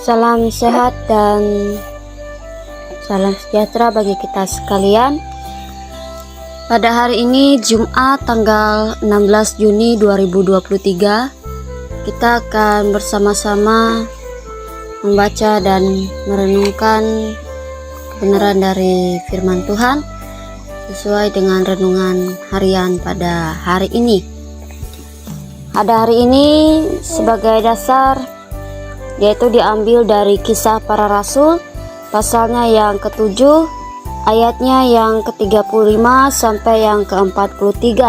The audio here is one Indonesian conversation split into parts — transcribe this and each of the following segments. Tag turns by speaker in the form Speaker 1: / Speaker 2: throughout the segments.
Speaker 1: Salam sehat dan salam sejahtera bagi kita sekalian. Pada hari ini Jumat tanggal 16 Juni 2023, kita akan bersama-sama membaca dan merenungkan kebenaran dari firman Tuhan sesuai dengan renungan harian pada hari ini. Pada hari ini sebagai dasar yaitu diambil dari Kisah Para Rasul pasalnya yang ke-7, ayatnya yang ke-35 sampai yang ke-43.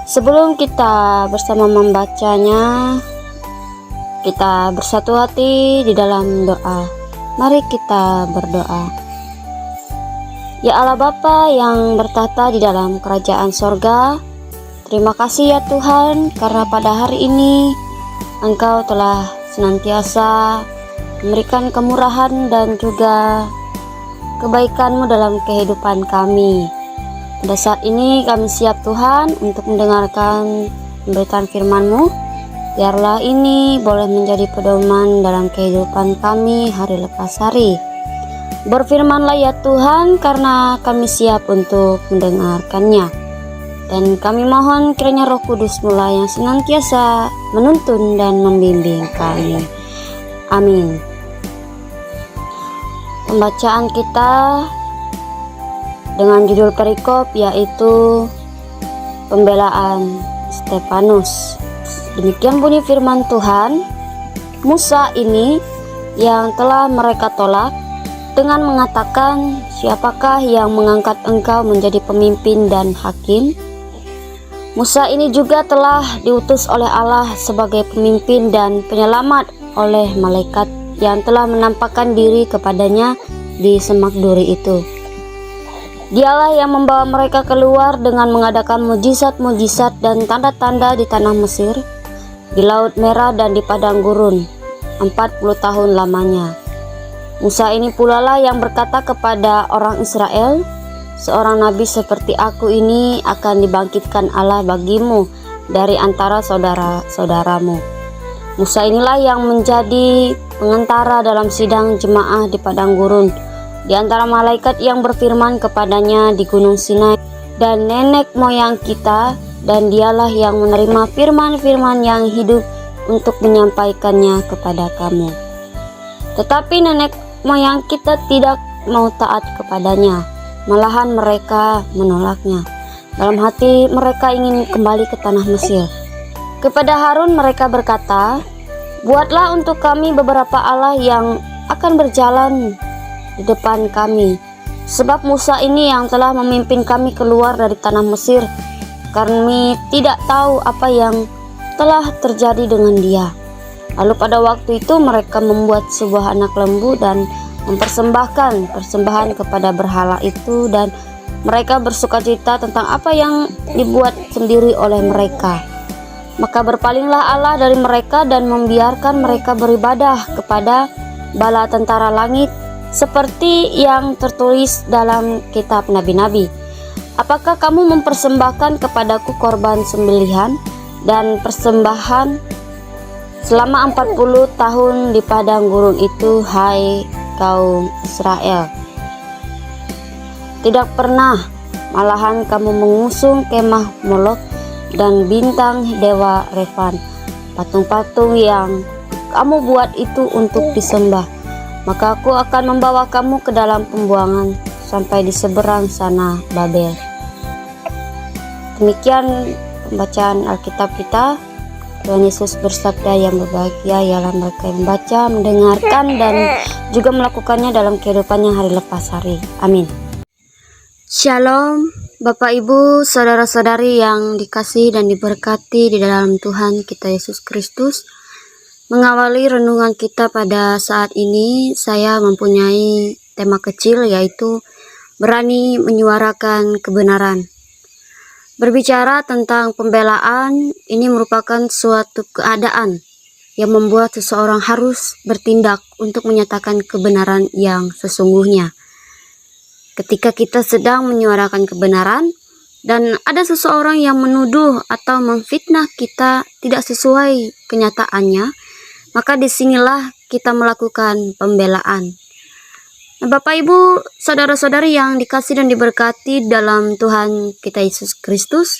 Speaker 1: Sebelum kita bersama membacanya, kita bersatu hati di dalam doa. Mari kita berdoa. Ya Allah Bapa yang bertata di dalam kerajaan sorga, terima kasih ya Tuhan karena pada hari ini Engkau telah senantiasa memberikan kemurahan dan juga kebaikan-Mu dalam kehidupan kami. Pada saat ini kami siap Tuhan untuk mendengarkan pemberitaan firman-Mu. Biarlah ini boleh menjadi pedoman dalam kehidupan kami hari lepas hari. Berfirmanlah ya Tuhan karena kami siap untuk mendengarkannya. Dan kami mohon kiranya Roh Kudus mula yang senantiasa menuntun dan membimbing kami. Amin. Pembacaan kita dengan judul perikop yaitu pembelaan Stefanus. Demikian bunyi firman Tuhan. Musa ini yang telah mereka tolak dengan mengatakan, siapakah yang mengangkat engkau menjadi pemimpin dan hakim? Musa ini juga telah diutus oleh Allah sebagai pemimpin dan penyelamat oleh malaikat yang telah menampakkan diri kepadanya di semak duri itu. Dialah yang membawa mereka keluar dengan mengadakan mujizat-mujizat dan tanda-tanda di tanah Mesir, di Laut Merah dan di padang gurun, 40 tahun lamanya. Musa ini pula lah yang berkata kepada orang Israel, seorang nabi seperti aku ini akan dibangkitkan Allah bagimu dari antara saudara-saudaramu. Musa inilah yang menjadi pengantara dalam sidang jemaah di padang gurun, di antara malaikat yang berfirman kepadanya di gunung Sinai dan nenek moyang kita, dan dialah yang menerima firman-firman yang hidup untuk menyampaikannya kepada kamu. Tetapi nenek moyang kita tidak mau taat kepadanya, malahan mereka menolaknya. Dalam hati mereka ingin kembali ke tanah Mesir. Kepada Harun mereka berkata, buatlah untuk kami beberapa Allah yang akan berjalan di depan kami, sebab Musa ini yang telah memimpin kami keluar dari tanah Mesir. Kami tidak tahu apa yang telah terjadi dengan dia. Lalu pada waktu itu mereka membuat sebuah anak lembu dan mempersembahkan persembahan kepada berhala itu, dan mereka bersukacita tentang apa yang dibuat sendiri oleh mereka. Maka berpalinglah Allah dari mereka dan membiarkan mereka beribadah kepada bala tentara langit seperti yang tertulis dalam kitab nabi-nabi. Apakah kamu mempersembahkan kepadaku korban sembelihan dan persembahan selama 40 tahun di padang gurun itu, hai kaum Israel? Tidak pernah, malahan kamu mengusung kemah Molok dan bintang dewa Refan, patung-patung yang kamu buat itu untuk disembah. Maka aku akan membawa kamu ke dalam pembuangan sampai di seberang sana Babel. Demikian pembacaan Alkitab kita. Tuhan Yesus bersabda, yang berbahagia ialah mereka yang membaca, mendengarkan, dan juga melakukannya dalam kehidupannya hari lepas hari. Amin. Shalom Bapak Ibu, saudara-saudari yang dikasihi dan diberkati di dalam Tuhan kita Yesus Kristus. Mengawali renungan kita pada saat ini, saya mempunyai tema kecil yaitu berani menyuarakan kebenaran. Berbicara tentang pembelaan, ini merupakan suatu keadaan yang membuat seseorang harus bertindak untuk menyatakan kebenaran yang sesungguhnya. Ketika kita sedang menyuarakan kebenaran dan ada seseorang yang menuduh atau memfitnah kita tidak sesuai kenyataannya, maka disinilah kita melakukan pembelaan. Nah, Bapak Ibu, saudara-saudari yang dikasih dan diberkati dalam Tuhan kita Yesus Kristus,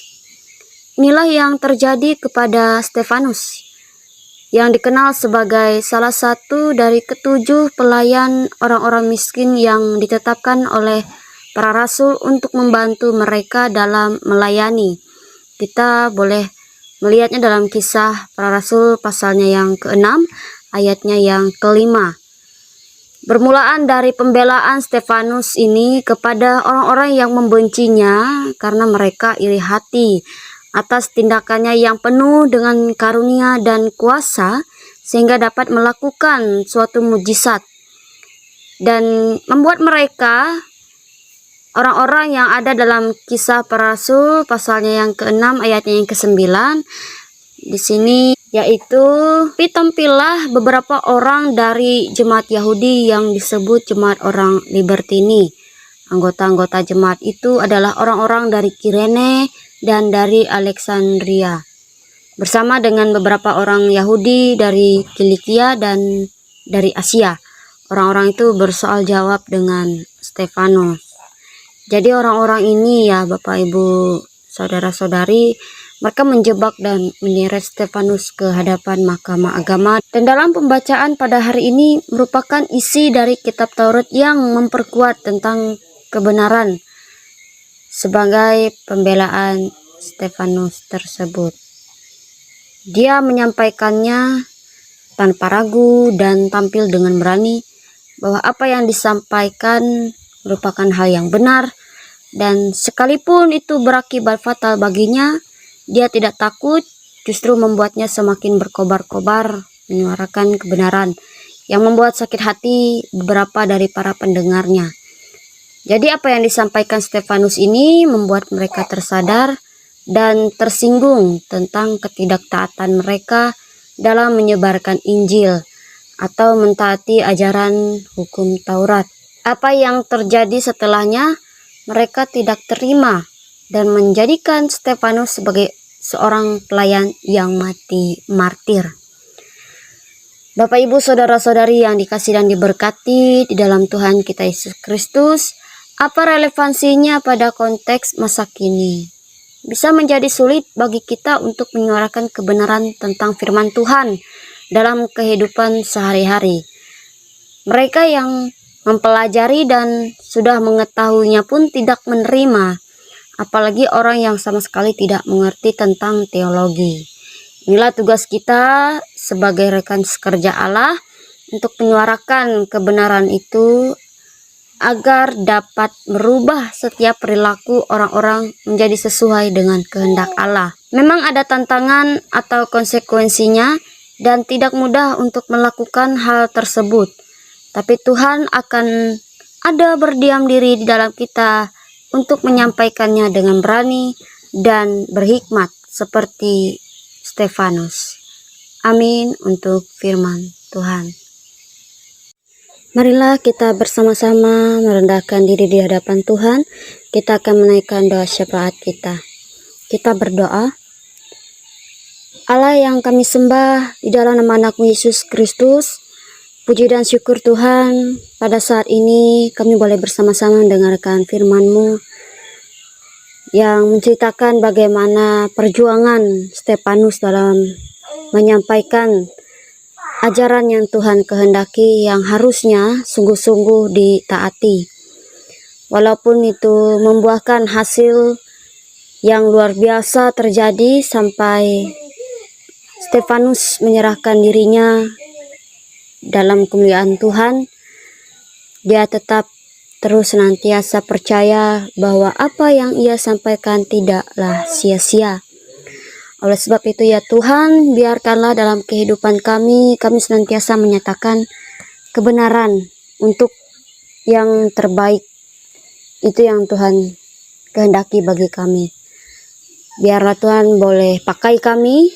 Speaker 1: inilah yang terjadi kepada Stefanus, yang dikenal sebagai salah satu dari ketujuh pelayan orang-orang miskin yang ditetapkan oleh para rasul untuk membantu mereka dalam melayani. Kita boleh melihatnya dalam Kisah Para Rasul pasalnya yang ke-6, ayatnya yang ke-5. Bermulaan dari pembelaan Stefanus ini kepada orang-orang yang membencinya karena mereka iri hati atas tindakannya yang penuh dengan karunia dan kuasa sehingga dapat melakukan suatu mujizat dan membuat mereka, orang-orang yang ada dalam Kisah Para Rasul pasalnya yang ke-6 ayatnya yang ke-9 di sini, yaitu tampillah beberapa orang dari jemaat Yahudi yang disebut jemaat orang Libertini. Anggota-anggota jemaat itu adalah orang-orang dari Kirene dan dari Alexandria, bersama dengan beberapa orang Yahudi dari Kilikia dan dari Asia. Orang-orang itu bersoal jawab dengan Stefanus. Jadi orang-orang ini ya Bapak Ibu saudara-saudari, mereka menjebak dan menyeret Stefanus ke hadapan Mahkamah Agama. Dan dalam pembacaan pada hari ini merupakan isi dari kitab Taurat yang memperkuat tentang kebenaran sebagai pembelaan Stefanus tersebut. Dia menyampaikannya tanpa ragu dan tampil dengan berani bahwa apa yang disampaikan merupakan hal yang benar, dan sekalipun itu berakibat fatal baginya, dia tidak takut, justru membuatnya semakin berkobar-kobar menyuarakan kebenaran yang membuat sakit hati beberapa dari para pendengarnya. Jadi apa yang disampaikan Stefanus ini membuat mereka tersadar dan tersinggung tentang ketidaktaatan mereka dalam menyebarkan Injil atau mentaati ajaran hukum Taurat. Apa yang terjadi setelahnya? Mereka tidak terima dan menjadikan Stefanus sebagai seorang pelayan yang mati martir. Bapak Ibu saudara-saudari yang dikasih dan diberkati di dalam Tuhan kita Yesus Kristus, apa relevansinya pada konteks masa kini? Bisa menjadi sulit bagi kita untuk menyuarakan kebenaran tentang firman Tuhan dalam kehidupan sehari-hari. Mereka yang mempelajari dan sudah mengetahuinya pun tidak menerima, apalagi orang yang sama sekali tidak mengerti tentang teologi. Inilah tugas kita sebagai rekan sekerja Allah untuk menyuarakan kebenaran itu agar dapat merubah setiap perilaku orang-orang menjadi sesuai dengan kehendak Allah. Memang ada tantangan atau konsekuensinya dan tidak mudah untuk melakukan hal tersebut. Tapi Tuhan akan ada berdiam diri di dalam kita untuk menyampaikannya dengan berani dan berhikmat seperti Stefanus. Amin untuk firman Tuhan. Marilah kita bersama-sama merendahkan diri di hadapan Tuhan. Kita akan menaikkan doa syafaat kita. Kita berdoa. Allah yang kami sembah di dalam nama Anak-Mu Yesus Kristus, puji dan syukur Tuhan, pada saat ini kami boleh bersama-sama mendengarkan firman-Mu yang menceritakan bagaimana perjuangan Stefanus dalam menyampaikan ajaran yang Tuhan kehendaki yang harusnya sungguh-sungguh ditaati. Walaupun itu membuahkan hasil yang luar biasa terjadi sampai Stefanus menyerahkan dirinya dalam kemuliaan Tuhan, dia tetap terus senantiasa percaya bahwa apa yang ia sampaikan tidaklah sia-sia. Oleh sebab itu ya Tuhan, biarkanlah dalam kehidupan kami senantiasa menyatakan kebenaran untuk yang terbaik. Itu yang Tuhan kehendaki bagi kami. Biarlah Tuhan boleh pakai kami,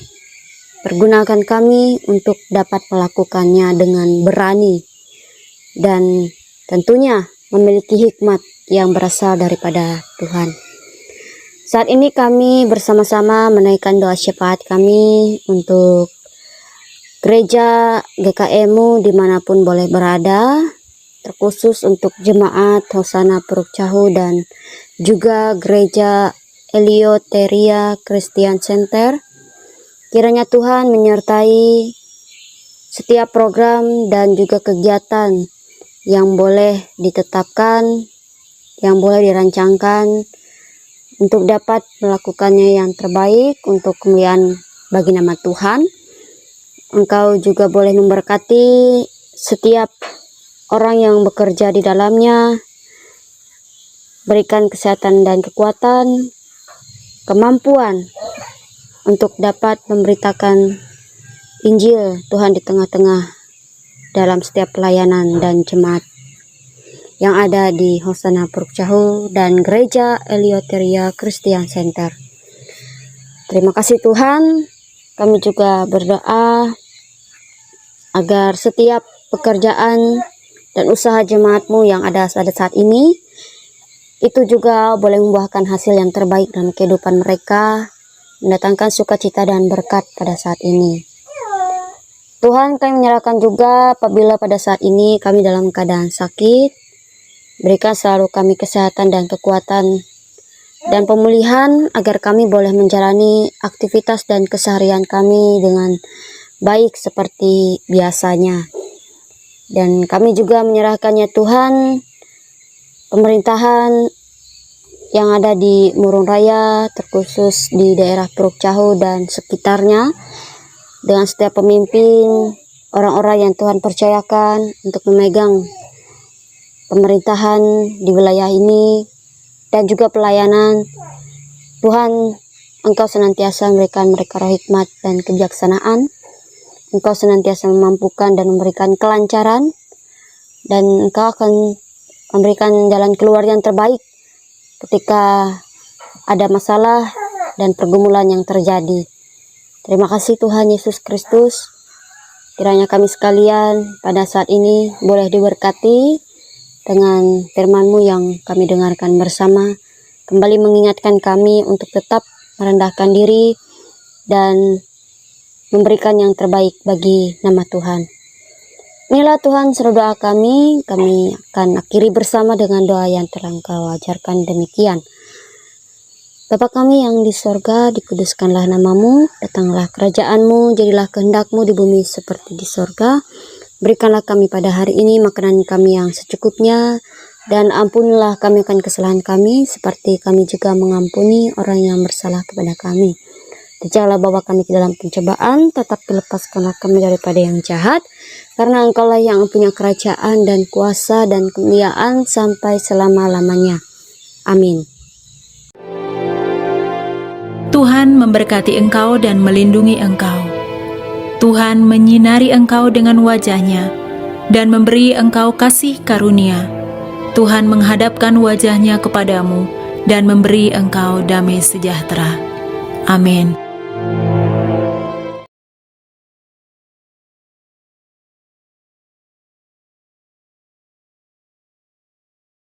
Speaker 1: pergunakan kami untuk dapat melakukannya dengan berani dan tentunya memiliki hikmat yang berasal daripada Tuhan. Saat ini kami bersama-sama menaikkan doa syafaat kami untuk gereja GKM-mu dimanapun boleh berada, terkhusus untuk jemaat Hosana Puruk Cahu dan juga gereja Eleutheria Christian Center. Kiranya Tuhan menyertai setiap program dan juga kegiatan yang boleh ditetapkan, yang boleh dirancangkan untuk dapat melakukannya yang terbaik untuk kemuliaan bagi nama Tuhan. Engkau juga boleh memberkati setiap orang yang bekerja di dalamnya, berikan kesehatan dan kekuatan, kemampuan untuk dapat memberitakan Injil Tuhan di tengah-tengah dalam setiap pelayanan dan jemaat yang ada di Hosana Puruk Cahu dan gereja Eleutheria Christian Center. Terima kasih Tuhan. Kami juga berdoa agar setiap pekerjaan dan usaha jemaatmu yang ada pada saat ini itu juga boleh membuahkan hasil yang terbaik dalam kehidupan mereka, mendatangkan sukacita dan berkat pada saat ini. Tuhan, kami menyerahkan juga apabila pada saat ini kami dalam keadaan sakit, berikan selalu kami kesehatan dan kekuatan dan pemulihan agar kami boleh menjalani aktivitas dan keseharian kami dengan baik seperti biasanya. Dan kami juga menyerahkannya Tuhan, pemerintahan yang ada di Murung Raya, terkhusus di daerah Puruk Cahu dan sekitarnya, dengan setiap pemimpin, orang-orang yang Tuhan percayakan untuk memegang pemerintahan di wilayah ini dan juga pelayanan. Tuhan, Engkau senantiasa memberikan mereka roh hikmat dan kebijaksanaan. Engkau senantiasa memampukan dan memberikan kelancaran, dan Engkau akan memberikan jalan keluar yang terbaik ketika ada masalah dan pergumulan yang terjadi. Terima kasih Tuhan Yesus Kristus. Kiranya kami sekalian pada saat ini boleh diberkati dengan firman-Mu yang kami dengarkan bersama, kembali mengingatkan kami untuk tetap merendahkan diri dan memberikan yang terbaik bagi nama Tuhan. Inilah Tuhan seru doa kami akan akhiri bersama dengan doa yang telah Engkau ajarkan demikian. Bapa kami yang di sorga, dikuduskanlah namamu, datanglah kerajaan-Mu, jadilah kehendak-Mu di bumi seperti di sorga. Berikanlah kami pada hari ini makanan kami yang secukupnya, dan ampunilah kami akan kesalahan kami, seperti kami juga mengampuni orang yang bersalah kepada kami. Janganlah bawa kami ke dalam pencobaan, tetapi lepaskanlah kami daripada yang jahat, karena Engkaulah yang punya kerajaan dan kuasa dan kemuliaan sampai selama-lamanya. Amin.
Speaker 2: Tuhan memberkati engkau dan melindungi engkau. Tuhan menyinari engkau dengan wajah-Nya dan memberi engkau kasih karunia. Tuhan menghadapkan wajah-Nya kepadamu dan memberi engkau damai sejahtera. Amin.